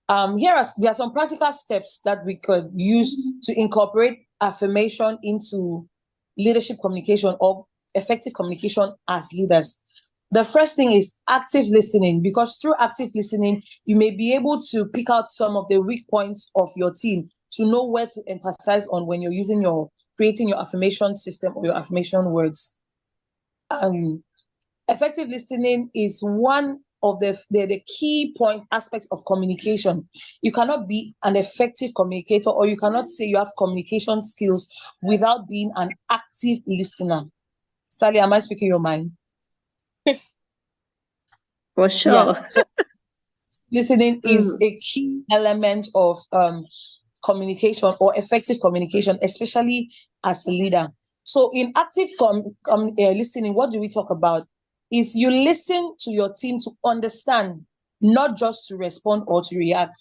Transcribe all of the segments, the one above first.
There are some practical steps that we could use to incorporate affirmation into leadership communication or effective communication as leaders. The first thing is active listening, because through active listening, you may be able to pick out some of the weak points of your team to know where to emphasize on when you're creating your affirmation system or your affirmation words. Effective listening is one of the key point aspects of communication. You cannot be an effective communicator, or you cannot say you have communication skills without being an active listener. Sally, am I speaking your mind? For sure. Yeah. So listening is a key element of communication or effective communication, especially as a leader. So in active listening, what do we talk about? Is you listen to your team to understand, not just to respond or to react.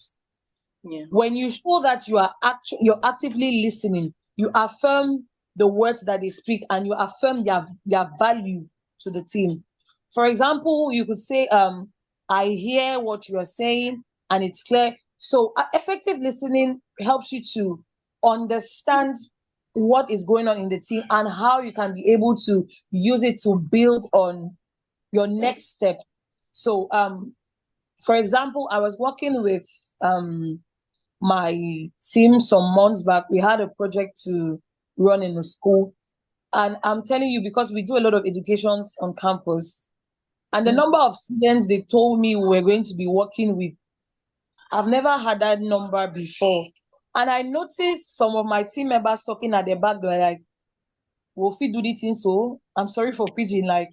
Yeah. When you show that you're actively listening, you affirm the words that they speak and you affirm their value to the team. For example, you could say, I hear what you're saying and it's clear. So effective listening helps you to understand what is going on in the team and how you can be able to use it to build on your next step. So, for example, I was working with my team some months back. We had a project to run in the school. And I'm telling you, because we do a lot of educations on campus, and the number of students they told me we were going to be working with, I've never had that number before. And I noticed some of my team members talking at the back. They were like, "Will we do the thing so?" I'm sorry for pidgin. Like,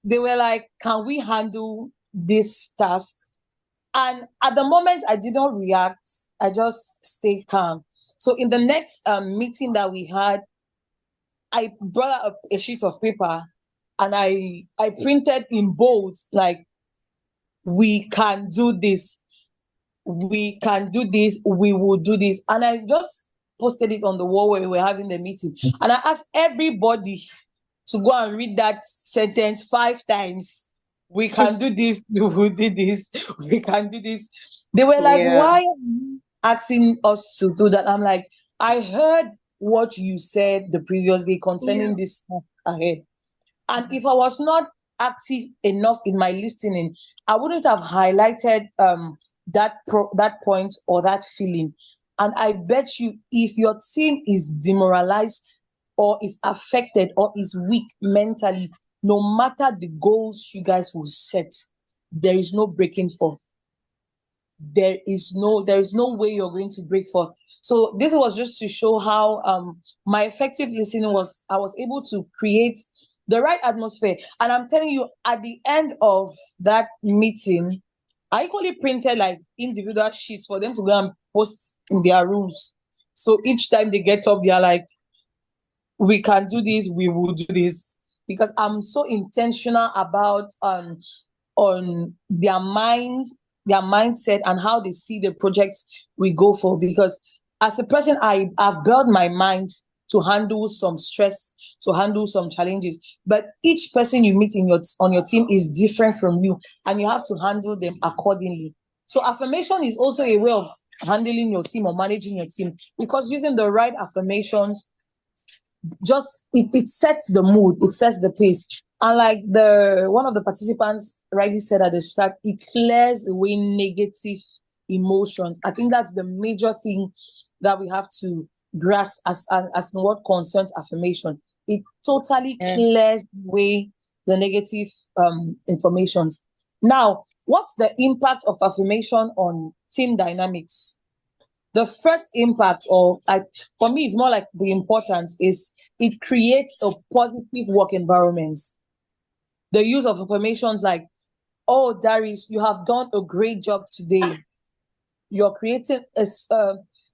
they were like, "Can we handle this task?" And at the moment, I didn't react. I just stayed calm. So in the next meeting that we had, I brought up a sheet of paper and I printed in bold, like, "We can do this. We can do this. We will do this." And I just posted it on the wall where we were having the meeting. And I asked everybody to go and read that sentence 5 times. "We can do this. We will do this. We can do this." They were like, Yeah. "Why are you asking us to do that?" I'm like, "I heard what you said the previous day concerning this stuff ahead. And if I was not active enough in my listening, I wouldn't have highlighted that point or that feeling." And I bet you, if your team is demoralized or is affected or is weak mentally, no matter the goals you guys will set, there is no breaking forth. There is no way you're going to break forth. So this was just to show how my effective listening was, I was able to create the right atmosphere. And I'm telling you, at the end of that meeting, I equally printed like individual sheets for them to go and post in their rooms. So each time they get up, they're like, "We can do this, we will do this." Because I'm so intentional about on their mindset and how they see the projects we go for. Because as a person, I've built my mind to handle some stress, to handle some challenges. But each person you meet on your team is different from you, and you have to handle them accordingly. So affirmation is also a way of handling your team or managing your team, because using the right affirmations just it sets the mood, it sets the pace. And like the one of the participants rightly said at the start, it clears away negative emotions. I think that's the major thing that we have to grasp as in what concerns affirmation. It totally clears away the negative informations. Now, what's the impact of affirmation on team dynamics? The first impact, or like for me, it's more like the importance, is it creates a positive work environment. The use of affirmations like, "Oh, Darius, you have done a great job today." You're creating a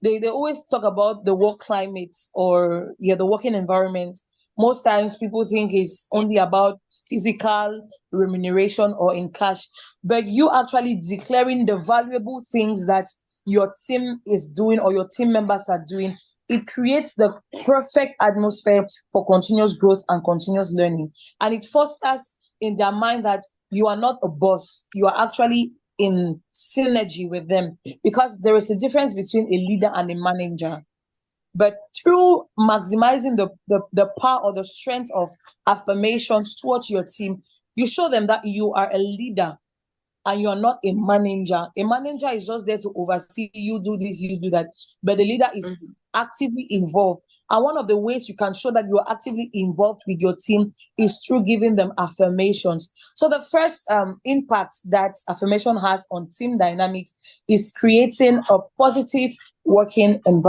they always talk about the work climate, or the working environment. Most times people think it's only about physical remuneration or in cash, but you actually declaring the valuable things that your team is doing or your team members are doing, it creates the perfect atmosphere for continuous growth and continuous learning. And it fosters in their mind that you are not a boss, you are actually in synergy with them, because there is a difference between a leader and a manager. But through maximizing the power or the strength of affirmations towards your team, you show them that you are a leader and you're not a manager. A manager is just there to oversee, you do this, you do that. But the leader is actively involved. And one of the ways you can show that you are actively involved with your team is through giving them affirmations. So the first impact that affirmation has on team dynamics is creating a positive working environment.